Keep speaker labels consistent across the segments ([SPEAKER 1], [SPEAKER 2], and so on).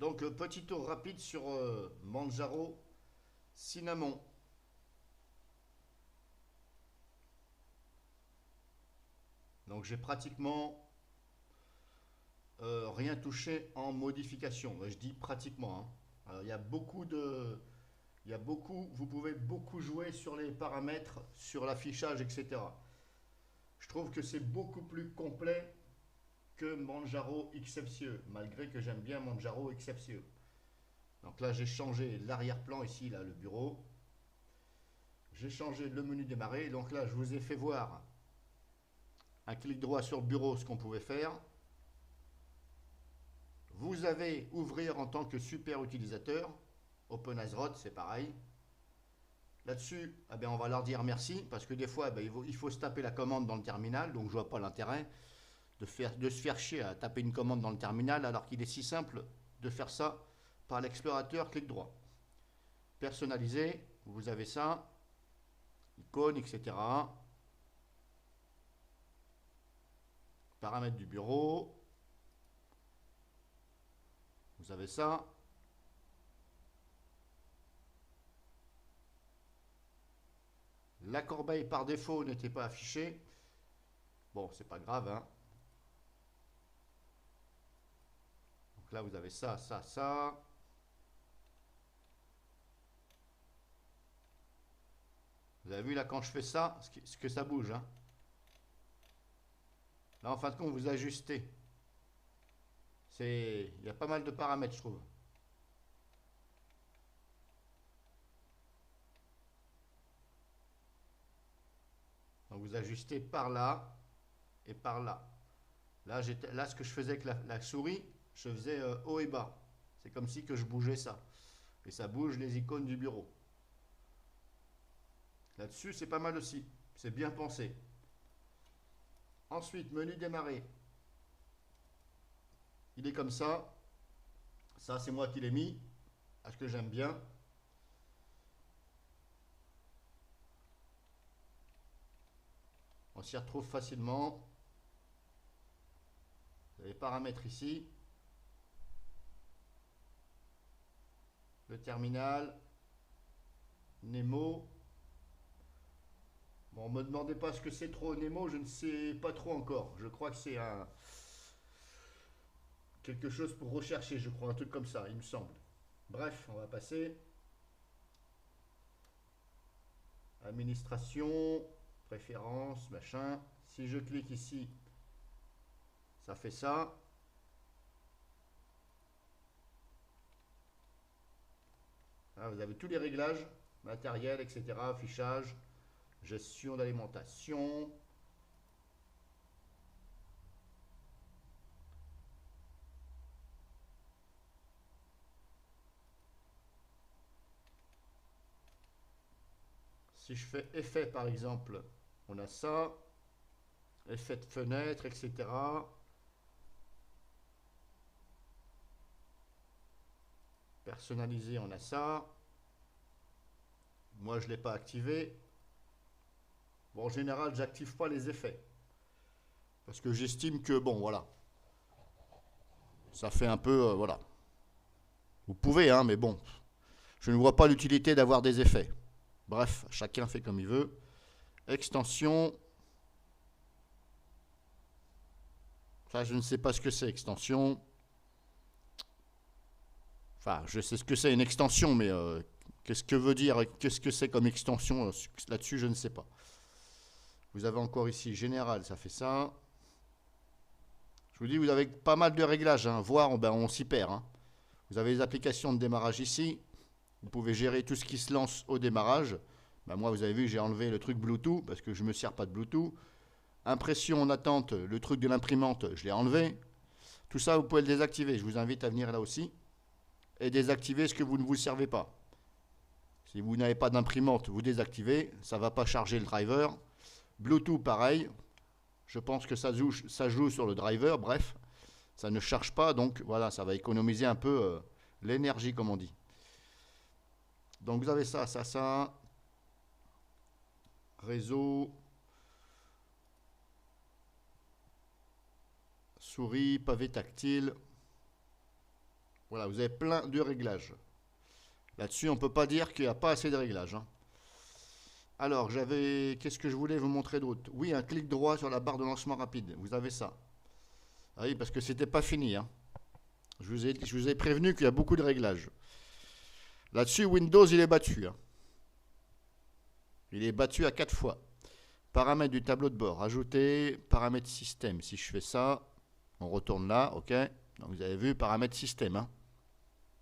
[SPEAKER 1] Donc, petit tour rapide sur Manjaro Cinnamon. Donc, j'ai pratiquement rien touché en modification. Je dis pratiquement, hein. Alors, vous pouvez beaucoup jouer sur les paramètres, sur l'affichage, etc. Je trouve que c'est beaucoup plus complet que Manjaro XFCE, malgré que j'aime bien Manjaro XFCE. Donc là, j'ai changé l'arrière-plan ici, là, le bureau. J'ai changé le menu démarrer. Donc là, je vous ai fait voir un clic droit sur le bureau ce qu'on pouvait faire. Vous avez ouvrir en tant que super utilisateur. Open as Rod, c'est pareil. Là-dessus, eh bien, on va leur dire merci parce que des fois, eh bien, il faut se taper la commande dans le terminal. Donc je vois pas l'intérêt de se faire chier à taper une commande dans le terminal alors qu'il est si simple de faire ça par l'explorateur clic droit. Personnaliser, vous avez ça, icône, etc. Paramètres du bureau, vous avez ça. La corbeille par défaut n'était pas affichée. Bon, c'est pas grave, hein. Donc là, vous avez ça, ça, ça. Vous avez vu là quand je fais ça, ce que ça bouge, hein. Là, en fin de compte, vous ajustez. Il y a pas mal de paramètres, je trouve. Donc vous ajustez par là et par là. Là, ce que je faisais avec la souris, je faisais haut et bas. C'est comme si que je bougeais ça. Et ça bouge les icônes du bureau. Là-dessus, c'est pas mal aussi. C'est bien pensé. Ensuite, menu démarrer. Il est comme ça. Ça, c'est moi qui l'ai mis. Parce que j'aime bien. On s'y retrouve facilement. Vous avez les paramètres ici. Le terminal. Nemo. Bon, me demandez pas ce que c'est trop Nemo, je ne sais pas trop encore. Je crois que c'est quelque chose pour rechercher, je crois, un truc comme ça, il me semble. Bref, on va passer. Administration, préférences, machin. Si je clique ici, ça fait ça. Là, vous avez tous les réglages, matériel, etc., affichage, gestion d'alimentation. Si je fais effet, par exemple, on a ça. Effet de fenêtre, etc. Personnalisé, on a ça. Moi, je ne l'ai pas activé. Bon, en général, j'active pas les effets. Parce que j'estime que, bon, voilà. Ça fait un peu, voilà. Vous pouvez, hein, mais bon. Je ne vois pas l'utilité d'avoir des effets. Bref, chacun fait comme il veut. Extension. Ça, je ne sais pas ce que c'est, extension. Enfin, je sais ce que c'est une extension, mais qu'est-ce que veut dire, qu'est-ce que c'est comme extension là-dessus, je ne sais pas. Vous avez encore ici général, ça fait ça. Je vous dis, vous avez pas mal de réglages, hein. Voire, ben, on s'y perd, hein. Vous avez les applications de démarrage ici. Vous pouvez gérer tout ce qui se lance au démarrage. Ben, moi, vous avez vu, j'ai enlevé le truc Bluetooth parce que je ne me sers pas de Bluetooth. Impression en attente, le truc de l'imprimante, je l'ai enlevé. Tout ça, vous pouvez le désactiver. Je vous invite à venir là aussi et désactiver ce que vous ne vous servez pas. Si vous n'avez pas d'imprimante, vous désactivez. Ça ne va pas charger le driver. Bluetooth, pareil. Je pense que ça joue sur le driver. Bref, ça ne charge pas. Donc voilà, ça va économiser un peu l'énergie, comme on dit. Donc vous avez ça, ça, ça. Réseau. Souris, pavé tactile. Voilà, vous avez plein de réglages. Là-dessus, on ne peut pas dire qu'il n'y a pas assez de réglages, hein. Alors, qu'est-ce que je voulais vous montrer d'autre? Oui, un clic droit sur la barre de lancement rapide. Vous avez ça. Ah oui, parce que c'était pas fini, hein. Je vous ai prévenu qu'il y a beaucoup de réglages. Là-dessus, Windows, il est battu, hein. Il est battu à 4 fois. Paramètres du tableau de bord. Ajouter, paramètres système. Si je fais ça, on retourne là, ok. Donc vous avez vu, paramètres système, hein.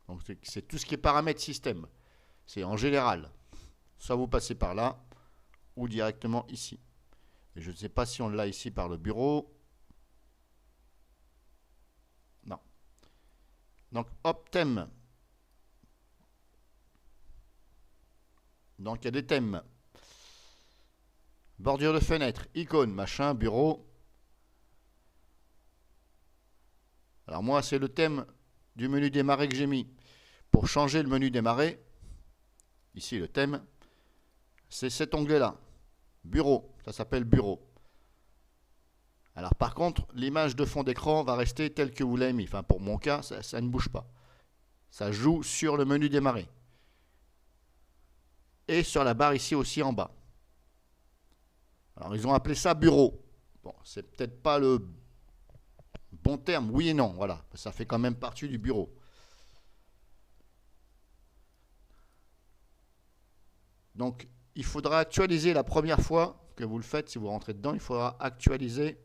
[SPEAKER 1] Donc c'est tout ce qui est paramètres système. C'est en général. Soit vous passez par là, ou directement ici. Et je ne sais pas si on l'a ici par le bureau. Non. Donc, hop, thème. Donc, il y a des thèmes. Bordure de fenêtre, icône, machin, bureau. Alors moi, c'est le thème du menu démarrer que j'ai mis. Pour changer le menu démarrer, ici le thème, c'est cet onglet-là. Bureau, ça s'appelle bureau. Alors par contre, l'image de fond d'écran va rester telle que vous l'avez mis. Enfin pour mon cas, ça ne bouge pas. Ça joue sur le menu démarrer. Et sur la barre ici aussi en bas. Alors ils ont appelé ça bureau. Bon, c'est peut-être pas le bon terme, oui et non, voilà. Ça fait quand même partie du bureau. Donc il faudra actualiser la première fois que vous le faites, si vous rentrez dedans, il faudra actualiser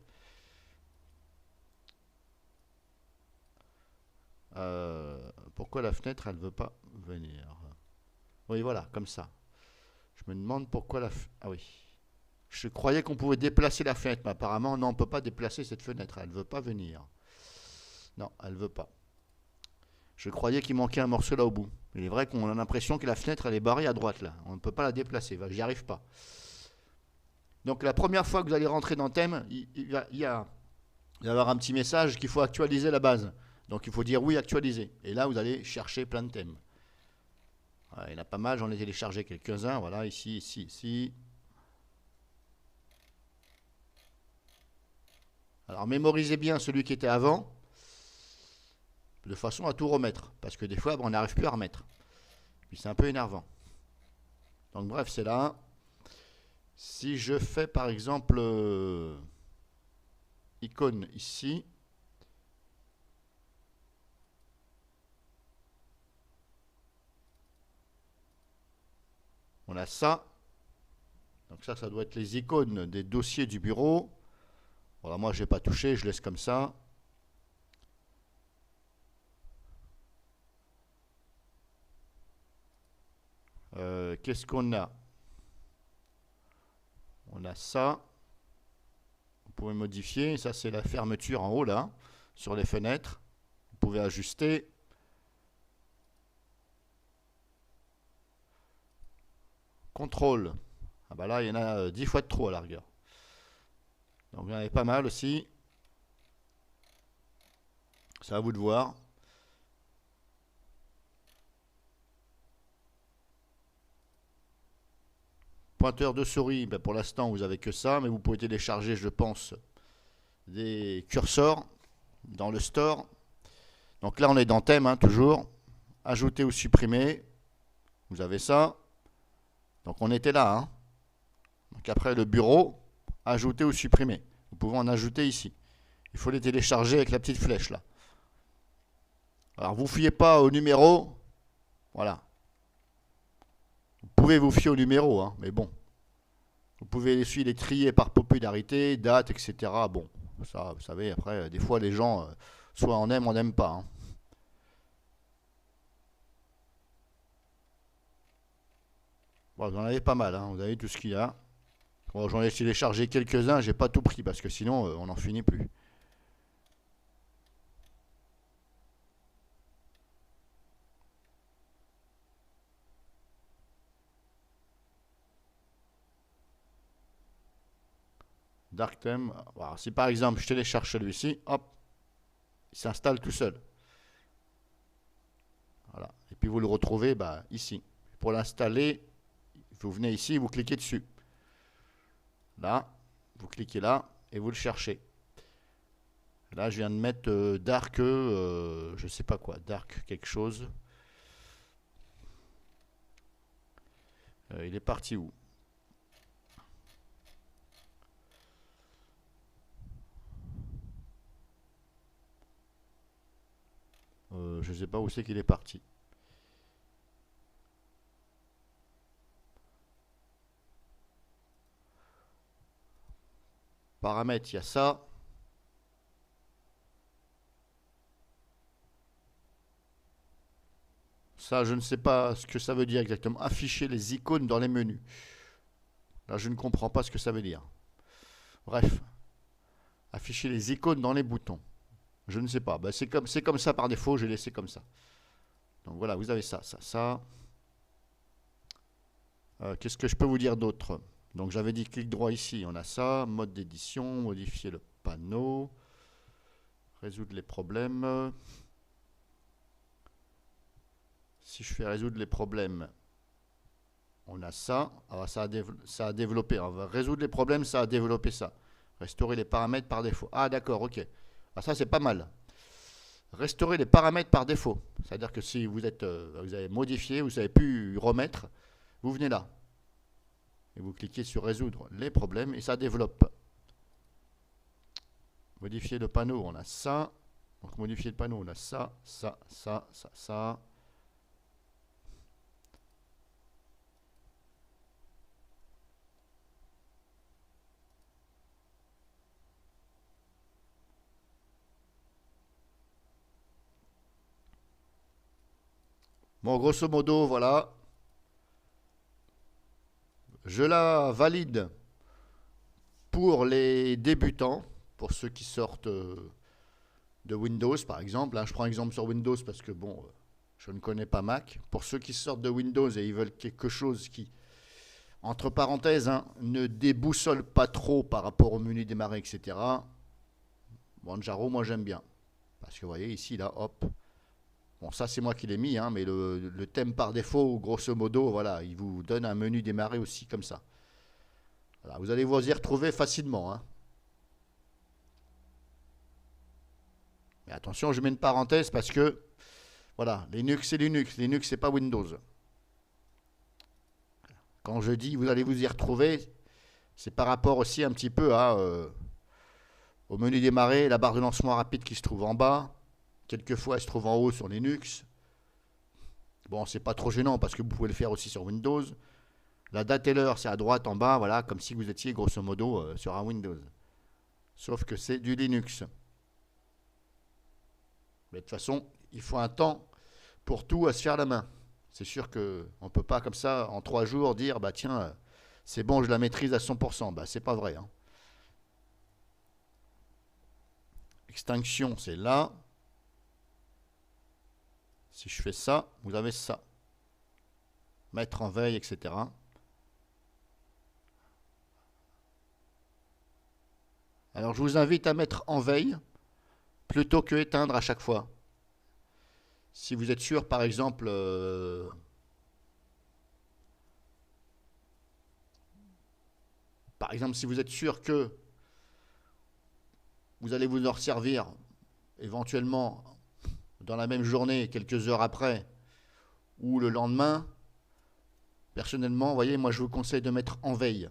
[SPEAKER 1] pourquoi la fenêtre elle ne veut pas venir. Oui voilà, comme ça. Je me demande pourquoi ah oui. Je croyais qu'on pouvait déplacer la fenêtre, mais apparemment non, on ne peut pas déplacer cette fenêtre, elle ne veut pas venir. Non, elle ne veut pas. Je croyais qu'il manquait un morceau là au bout. Il est vrai qu'on a l'impression que la fenêtre elle est barrée à droite là. On ne peut pas la déplacer, j'y arrive pas. Donc la première fois que vous allez rentrer dans le thème, il va y avoir un petit message qu'il faut actualiser la base. Donc il faut dire oui, actualiser. Et là vous allez chercher plein de thèmes. Voilà, il y en a pas mal, j'en ai téléchargé quelques-uns. Voilà, ici, ici, ici. Alors mémorisez bien celui qui était avant, de façon à tout remettre. Parce que des fois, on n'arrive plus à remettre. Puis c'est un peu énervant. Donc bref, c'est là. Si je fais par exemple icône ici, on a ça. Donc ça doit être les icônes des dossiers du bureau. Voilà, moi je n'ai pas touché, je laisse comme ça. Qu'est-ce qu'on a? On a ça. Vous pouvez modifier. Ça, c'est la fermeture en haut, là, sur les fenêtres. Vous pouvez ajuster. Contrôle. Ah bah là, il y en a 10 fois de trop à la rigueur. Donc, il y en avait pas mal aussi. C'est à vous de voir. Pointeur de souris, ben pour l'instant, vous n'avez que ça, mais vous pouvez télécharger, je pense, des curseurs dans le store. Donc là, on est dans thème, hein, toujours. Ajouter ou supprimer. Vous avez ça. Donc on était là, hein. Donc après, le bureau, ajouter ou supprimer. Vous pouvez en ajouter ici. Il faut les télécharger avec la petite flèche, là. Alors, vous ne fiez pas au numéro. Voilà. Vous pouvez vous fier au numéro, hein, mais bon. Vous pouvez les trier par popularité, date, etc. Bon, ça, vous savez, après, des fois, les gens, soit on aime, on n'aime pas, hein. Bon, vous en avez pas mal, hein. Vous avez tout ce qu'il y a. Bon, j'en ai téléchargé quelques-uns, j'ai pas tout pris, parce que sinon, on n'en finit plus. Dark theme. Alors, si par exemple je télécharge celui-ci, hop, il s'installe tout seul. Voilà. Et puis vous le retrouvez bah, ici. Pour l'installer, vous venez ici, vous cliquez dessus. Là, vous cliquez là et vous le cherchez. Là, je viens de mettre dark, je sais pas quoi, dark quelque chose. Il est parti où? Je sais pas où c'est qu'il est parti. Paramètres, il y a ça. Ça, je ne sais pas ce que ça veut dire exactement. Afficher les icônes dans les menus. Là, je ne comprends pas ce que ça veut dire. Bref. Afficher les icônes dans les boutons. Je ne sais pas. Ben, c'est comme ça par défaut, j'ai laissé comme ça. Donc voilà, vous avez ça, ça, ça. Qu'est-ce que je peux vous dire d'autre? Donc j'avais dit clic droit ici, on a ça. Mode d'édition, modifier le panneau. Résoudre les problèmes. Si je fais résoudre les problèmes, on a ça. Alors ça a développé. On va résoudre les problèmes, ça a développé ça. Restaurer les paramètres par défaut. Ah d'accord, ok. Ah, ça c'est pas mal. Restaurer les paramètres par défaut. C'est-à-dire que si vous avez modifié, vous avez pu remettre, vous venez là. Et vous cliquez sur résoudre les problèmes et ça développe. Modifier le panneau, on a ça. Donc modifier le panneau, on a ça, ça, ça, ça, ça. Bon, grosso modo, voilà. Je la valide pour les débutants, pour ceux qui sortent de Windows, par exemple. Là, je prends exemple sur Windows parce que, bon, je ne connais pas Mac. Pour ceux qui sortent de Windows et ils veulent quelque chose qui, entre parenthèses, hein, ne déboussole pas trop par rapport au menu démarrer, etc. Manjaro, moi, j'aime bien. Parce que, vous voyez, ici, là, hop. Bon, ça, c'est moi qui l'ai mis, hein, mais le thème par défaut, grosso modo, voilà, il vous donne un menu démarrer aussi comme ça. Voilà, vous allez vous y retrouver facilement, hein. Mais attention, je mets une parenthèse parce que, voilà, Linux, c'est Linux. Linux, c'est pas Windows. Quand je dis vous allez vous y retrouver, c'est par rapport aussi un petit peu au menu démarrer, la barre de lancement rapide qui se trouve en bas. Quelquefois, elle se trouve en haut sur Linux. Bon, c'est pas trop gênant parce que vous pouvez le faire aussi sur Windows. La date et l'heure, c'est à droite en bas, voilà, comme si vous étiez grosso modo sur un Windows. Sauf que c'est du Linux. Mais de toute façon, il faut un temps pour tout à se faire la main. C'est sûr qu'on ne peut pas comme ça, en 3 jours, dire, bah tiens, c'est bon, je la maîtrise à 100%. Bah, c'est pas vrai, hein. Extinction, c'est là. Si je fais ça, vous avez ça. Mettre en veille, etc. Alors, je vous invite à mettre en veille plutôt que éteindre à chaque fois. Si vous êtes sûr, par exemple, si vous êtes sûr que vous allez vous en servir éventuellement dans la même journée, quelques heures après, ou le lendemain, personnellement, vous voyez, moi je vous conseille de mettre en veille.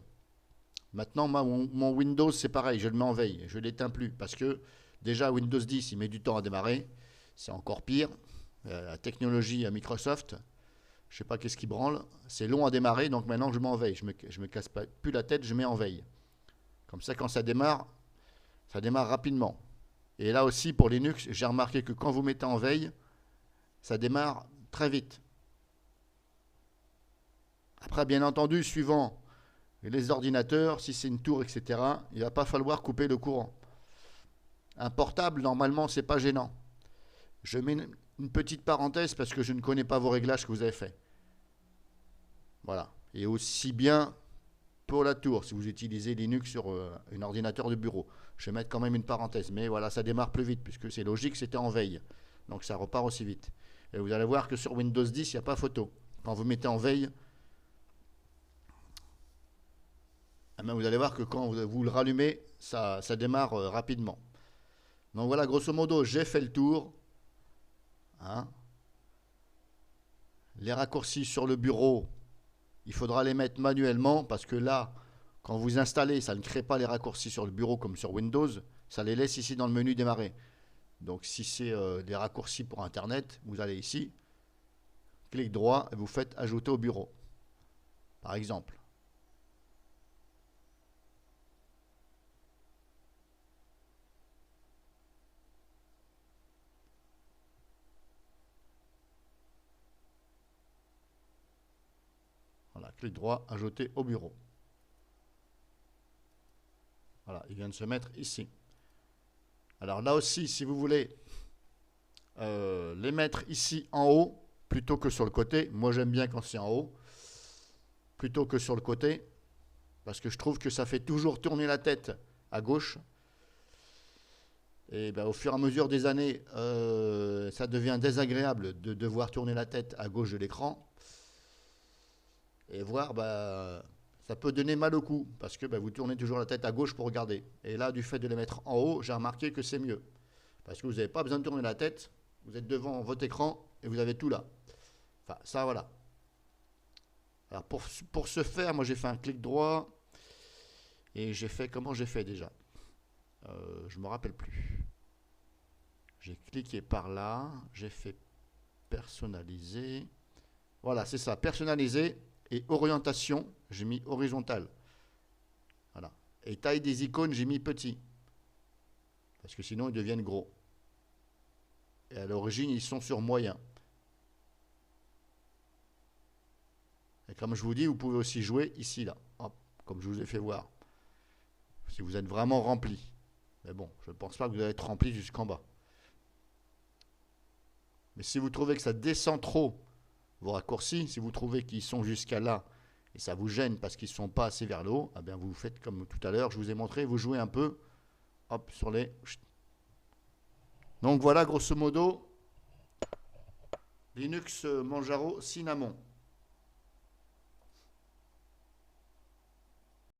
[SPEAKER 1] Maintenant, mon Windows, c'est pareil, je le mets en veille, je ne l'éteins plus, parce que déjà Windows 10, il met du temps à démarrer, c'est encore pire. La technologie à Microsoft, je ne sais pas qu'est-ce qui branle, c'est long à démarrer, donc maintenant je mets en veille, je me casse pas plus la tête, je mets en veille. Comme ça, quand ça démarre rapidement. Et là aussi, pour Linux, j'ai remarqué que quand vous mettez en veille, ça démarre très vite. Après, bien entendu, suivant les ordinateurs, si c'est une tour, etc., il ne va pas falloir couper le courant. Un portable, normalement, c'est pas gênant. Je mets une petite parenthèse parce que je ne connais pas vos réglages que vous avez fait. Voilà. Et aussi bien pour la tour, si vous utilisez Linux sur un ordinateur de bureau. Je vais mettre quand même une parenthèse. Mais voilà, ça démarre plus vite puisque c'est logique, c'était en veille. Donc ça repart aussi vite. Et vous allez voir que sur Windows 10, il n'y a pas photo. Quand vous mettez en veille, vous allez voir que quand vous le rallumez, ça démarre rapidement. Donc voilà, grosso modo, j'ai fait le tour. Hein. Les raccourcis sur le bureau, il faudra les mettre manuellement parce que là, quand vous installez, ça ne crée pas les raccourcis sur le bureau comme sur Windows. Ça les laisse ici dans le menu démarrer. Donc si c'est des raccourcis pour Internet, vous allez ici, clic droit et vous faites ajouter au bureau. Par exemple. Voilà, clic droit, ajouter au bureau. Voilà, il vient de se mettre ici. Alors là aussi, si vous voulez les mettre ici en haut, plutôt que sur le côté, moi j'aime bien quand c'est en haut, plutôt que sur le côté, parce que je trouve que ça fait toujours tourner la tête à gauche. Et ben, au fur et à mesure des années, ça devient désagréable de devoir tourner la tête à gauche de l'écran. Et voir, bah, ça peut donner mal au cou, parce que bah, vous tournez toujours la tête à gauche pour regarder. Et là, du fait de les mettre en haut, j'ai remarqué que c'est mieux. Parce que vous n'avez pas besoin de tourner la tête, vous êtes devant votre écran et vous avez tout là. Enfin, ça voilà. Alors pour ce faire, moi j'ai fait un clic droit, et j'ai fait, comment j'ai fait déjà je me rappelle plus. J'ai cliqué par là, j'ai fait personnaliser. Voilà, c'est ça, personnaliser. Et orientation, j'ai mis horizontal. Voilà. Et taille des icônes, j'ai mis petit. Parce que sinon, ils deviennent gros. Et à l'origine, ils sont sur moyen. Et comme je vous dis, vous pouvez aussi jouer ici, là. Hop, comme je vous ai fait voir. Si vous êtes vraiment rempli. Mais bon, je ne pense pas que vous allez être rempli jusqu'en bas. Mais si vous trouvez que ça descend trop vos raccourcis, si vous trouvez qu'ils sont jusqu'à là, et ça vous gêne parce qu'ils ne sont pas assez vers le haut, eh bien vous faites comme tout à l'heure, je vous ai montré, vous jouez un peu, hop, sur les... Donc voilà, grosso modo, Linux Manjaro Cinnamon.